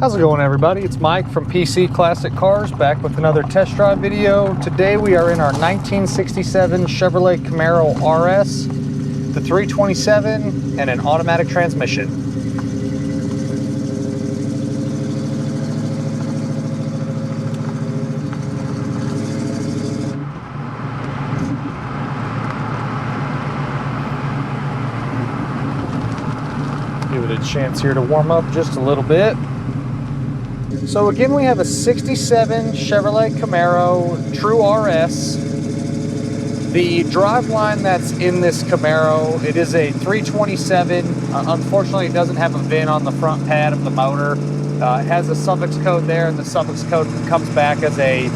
How's it going, everybody? It's Mike from PC Classic Cars, back with another test drive video. Today we are in our 1967 Chevrolet Camaro RS, the 327, and an automatic transmission. Give it a chance here to warm up just a little bit. So again, we have a 67 Chevrolet Camaro True RS. The driveline that's in this Camaro, it is a 327. Unfortunately, it doesn't have a VIN on the front pad of the motor. It has a suffix code there, and the suffix code comes back as a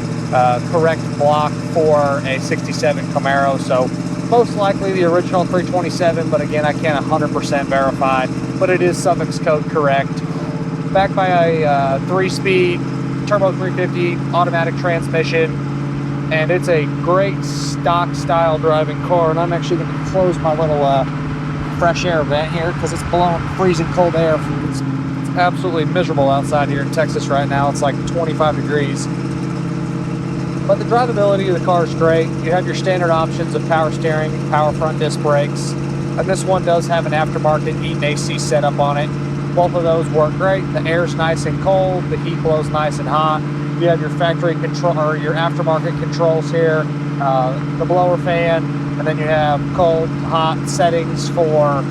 correct block for a 67 Camaro. So most likely the original 327, but again, I can't 100% verify, but it is suffix code correct. Backed by a 3-speed turbo 350 automatic transmission, and it's a great stock style driving car. And I'm actually going to close my little fresh air vent here because it's blowing freezing cold air. It's absolutely miserable outside here in Texas right now. It's like 25 degrees. But the drivability of the car is great. You have your standard options of power steering, power front disc brakes, and this one does have an aftermarket heat and AC setup on it. Both of those work great. The air's nice and cold, the heat blows nice and hot. You have your factory control, or your aftermarket controls here, the blower fan, and then you have cold, hot settings for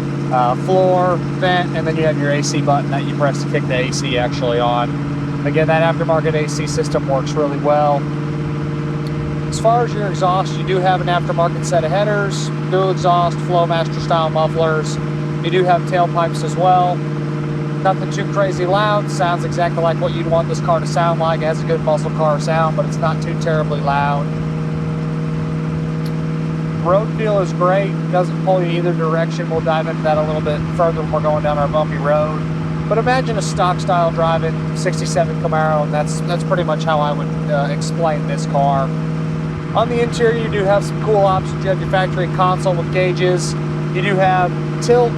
floor, vent, and then you have your AC button that you press to kick the AC actually on. Again, that aftermarket AC system works really well. As far as your exhaust, you do have an aftermarket set of headers, dual exhaust, Flowmaster style mufflers. You do have tailpipes as well. Nothing too crazy loud, sounds exactly like what you'd want this car to sound like. It has a good muscle car sound, but it's not too terribly loud. Road feel is great, doesn't pull you either direction. We'll dive into that a little bit further when we're going down our bumpy road. But imagine a stock style driving 67 Camaro, and that's pretty much how I would explain this car. On the interior, you do have some cool options. You have your factory console with gauges. You do have tilt.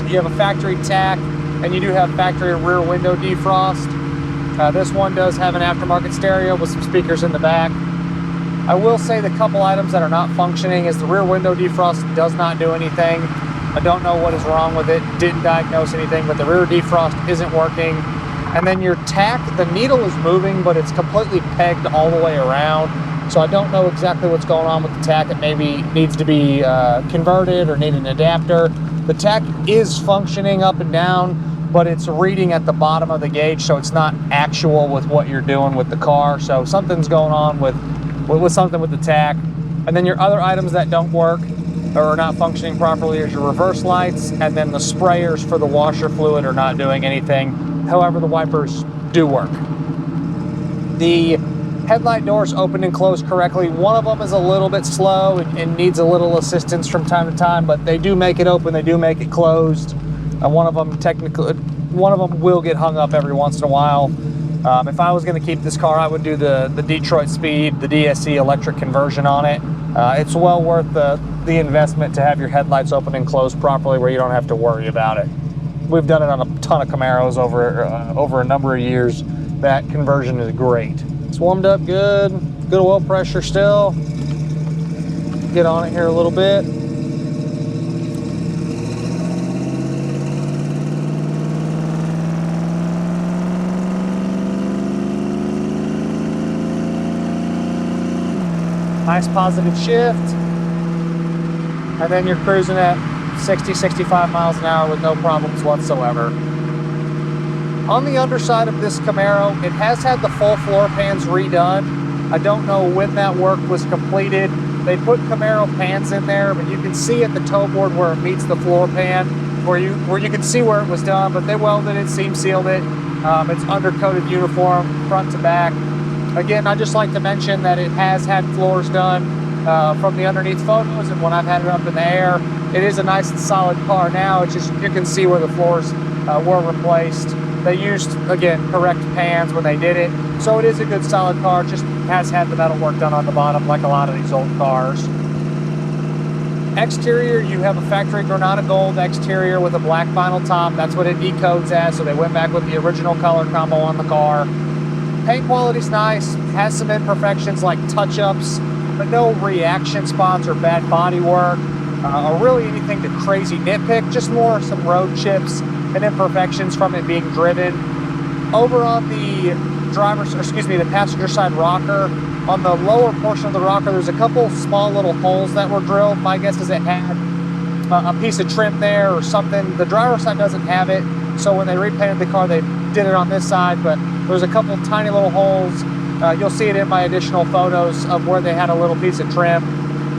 You have a factory tack. And you do have factory rear window defrost. This one does have an aftermarket stereo with some speakers in the back. I will say the couple items that are not functioning is the rear window defrost does not do anything. I don't know what is wrong with it, didn't diagnose anything, but the rear defrost isn't working. And then your tack, the needle is moving, but it's completely pegged all the way around. So I don't know exactly what's going on with the tack. It maybe needs to be converted or need an adapter. The tack is functioning up and down, but it's reading at the bottom of the gauge, so it's not actual with what you're doing with the car. So something's going on with something with the tack. And then your other items that don't work or are not functioning properly is your reverse lights, and then the sprayers for the washer fluid are not doing anything. However, the wipers do work. The headlight doors open and close correctly. One of them is a little bit slow and needs a little assistance from time to time, but they do make it open, they do make it closed. One of them will get hung up every once in a while. If I was going to keep this car, I would do the Detroit Speed, the DSE electric conversion on it. It's well worth the investment to have your headlights open and closed properly where you don't have to worry about it. We've done it on a ton of Camaros over a number of years. That conversion is great. It's warmed up good oil pressure still. Get on it here a little bit. Nice positive shift, and then you're cruising at 60-65 miles an hour with no problems whatsoever. On the underside of this Camaro, it has had the full floor pans redone. I don't know when that work was completed. They put Camaro pans in there, but you can see at the toe board where it meets the floor pan, where you can see where it was done, but they welded it, seam sealed it. It's undercoated uniform, front to back. Again, I just like to mention that it has had floors done from the underneath photos, and when I've had it up in the air, it is a nice and solid car now. It's just, you can see where the floors were replaced. They used, again, correct pans when they did it. So it is a good solid car, just has had the metal work done on the bottom like a lot of these old cars. Exterior, you have a factory Granada Gold exterior with a black vinyl top. That's what it decodes as, so they went back with the original color combo on the car. Paint quality's nice, has some imperfections like touch-ups, but no reaction spots or bad bodywork, or really anything to crazy nitpick, just more some road chips and imperfections from it being driven. Over on the the passenger side rocker, on the lower portion of the rocker, there's a couple small little holes that were drilled. My guess is it had a piece of trim there or something. The driver's side doesn't have it, so when they repainted the car, they did it on this side, but there's a couple tiny little holes. You'll see it in my additional photos of where they had a little piece of trim.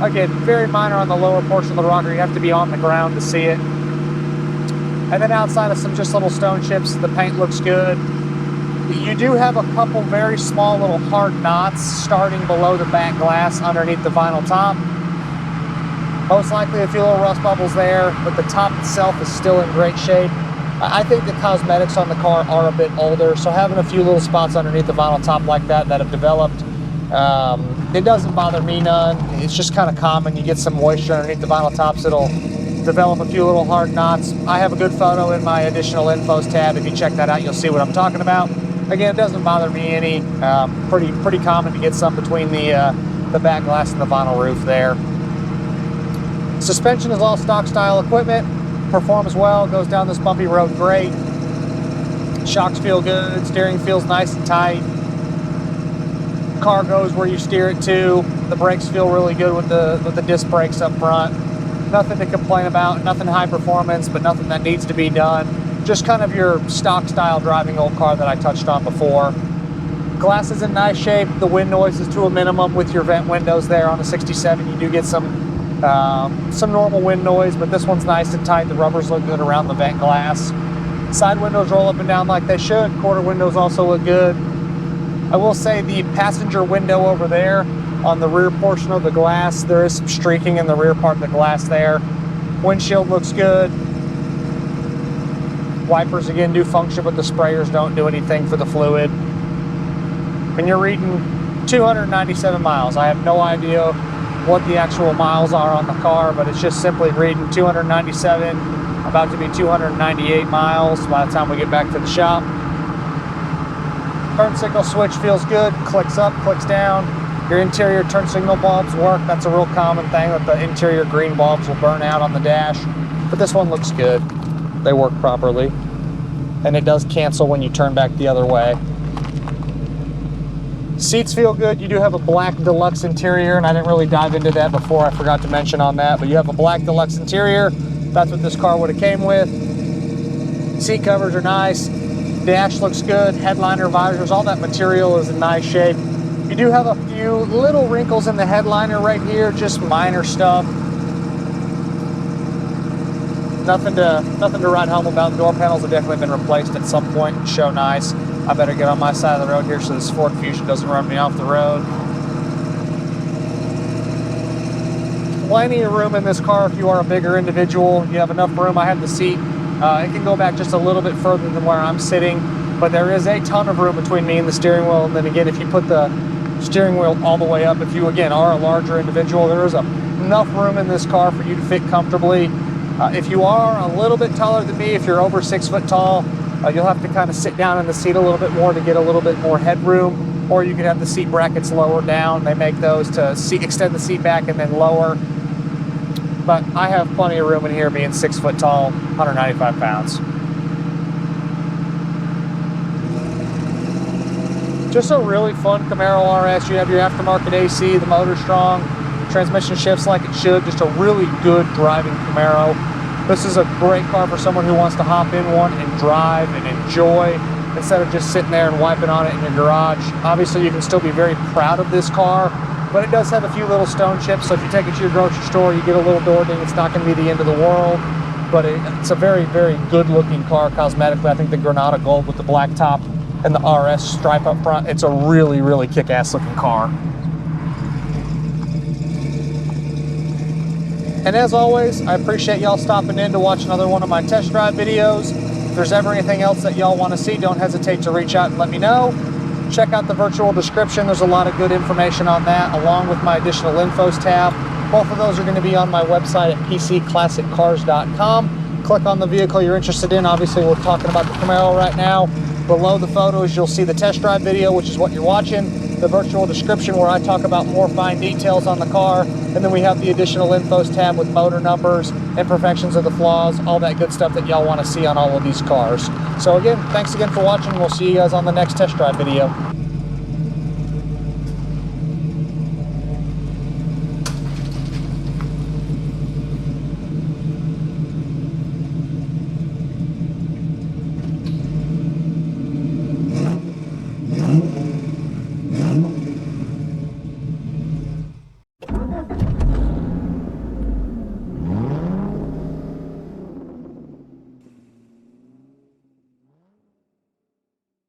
Again, very minor on the lower portion of the rocker. You have to be on the ground to see it. And then outside of some just little stone chips, the paint looks good. You do have a couple very small little hard knots starting below the back glass underneath the vinyl top. Most likely a few little rust bubbles there, but the top itself is still in great shape. I think the cosmetics on the car are a bit older, so having a few little spots underneath the vinyl top like that have developed, it doesn't bother me none. It's just kind of common. You get some moisture underneath the vinyl tops, it'll develop a few little hard knots. I have a good photo in my additional infos tab. If you check that out, you'll see what I'm talking about. Again, it doesn't bother me any. Pretty common to get some between the back glass and the vinyl roof there. Suspension is all stock style equipment. Performs well, goes down this bumpy road great. Shocks feel good, steering feels nice and tight. Car goes where you steer it to. The brakes feel really good with the disc brakes up front. Nothing to complain about, nothing high performance, but nothing that needs to be done. Just kind of your stock style driving old car that I touched on before. Glass is in nice shape. The wind noise is to a minimum with your vent windows there on the 67. You do get some normal wind noise, but this one's nice and tight. The rubbers look good around the vent glass. Side windows roll up and down like they should. Quarter windows also look good. I will say the passenger window over there on the rear portion of the glass, there is some streaking in the rear part of the glass there. Windshield looks good. Wipers again do function, but the sprayers don't do anything for the fluid. And you're reading 297 miles. I have no idea what the actual miles are on the car, but it's just simply reading 297, about to be 298 miles by the time we get back to the shop. Turn signal switch feels good, clicks up, clicks down. Your interior turn signal bulbs work. That's a real common thing, that the interior green bulbs will burn out on the dash, but this one looks good. They work properly, and it does cancel when you turn back the other way. Seats feel good. You do have a black deluxe interior, and I didn't really dive into that before. I forgot to mention on that, but you have a black deluxe interior. That's what this car would have came with. Seat covers are nice. Dash looks good. Headliner, visors, all that material is in nice shape. You do have a few little wrinkles in the headliner right here, just minor stuff. Nothing to write home about. The door panels have definitely been replaced at some point and show nice. I better get on my side of the road here so this Ford Fusion doesn't run me off the road. Plenty of room in this car if you are a bigger individual. You have enough room. I have the seat. It can go back just a little bit further than where I'm sitting, but there is a ton of room between me and the steering wheel. And then again, if you put the steering wheel all the way up, if you again are a larger individual, there is enough room in this car for you to fit comfortably. If you are a little bit taller than me, if you're over 6 foot tall, you'll have to kind of sit down in the seat a little bit more to get a little bit more headroom, or you can have the seat brackets lower down. They make those to extend the seat back and then lower. But I have plenty of room in here being 6 foot tall, 195 pounds. Just a really fun Camaro RS. You have your aftermarket AC, the motor's strong, transmission shifts like it should. Just a really good driving Camaro. This is a great car for someone who wants to hop in one and drive and enjoy instead of just sitting there and wiping on it in your garage. Obviously, you can still be very proud of this car, but it does have a few little stone chips, so if you take it to your grocery store, you get a little door ding. It's not going to be the end of the world, but it's a very, very good-looking car cosmetically. I think the Granada Gold with the black top and the RS stripe up front, it's a really, really kick-ass looking car. And as always, I appreciate y'all stopping in to watch another one of my test drive videos. If there's ever anything else that y'all want to see, don't hesitate to reach out and let me know. Check out the virtual description. There's a lot of good information on that, along with my additional infos tab. Both of those are going to be on my website at pcclassiccars.com. Click on the vehicle you're interested in. Obviously, we're talking about the Camaro right now. Below the photos, you'll see the test drive video, which is what you're watching, the virtual description where I talk about more fine details on the car, and then we have the additional infos tab with motor numbers, imperfections of the flaws, all that good stuff that y'all want to see on all of these cars. So again, thanks again for watching. We'll see you guys on the next test drive video.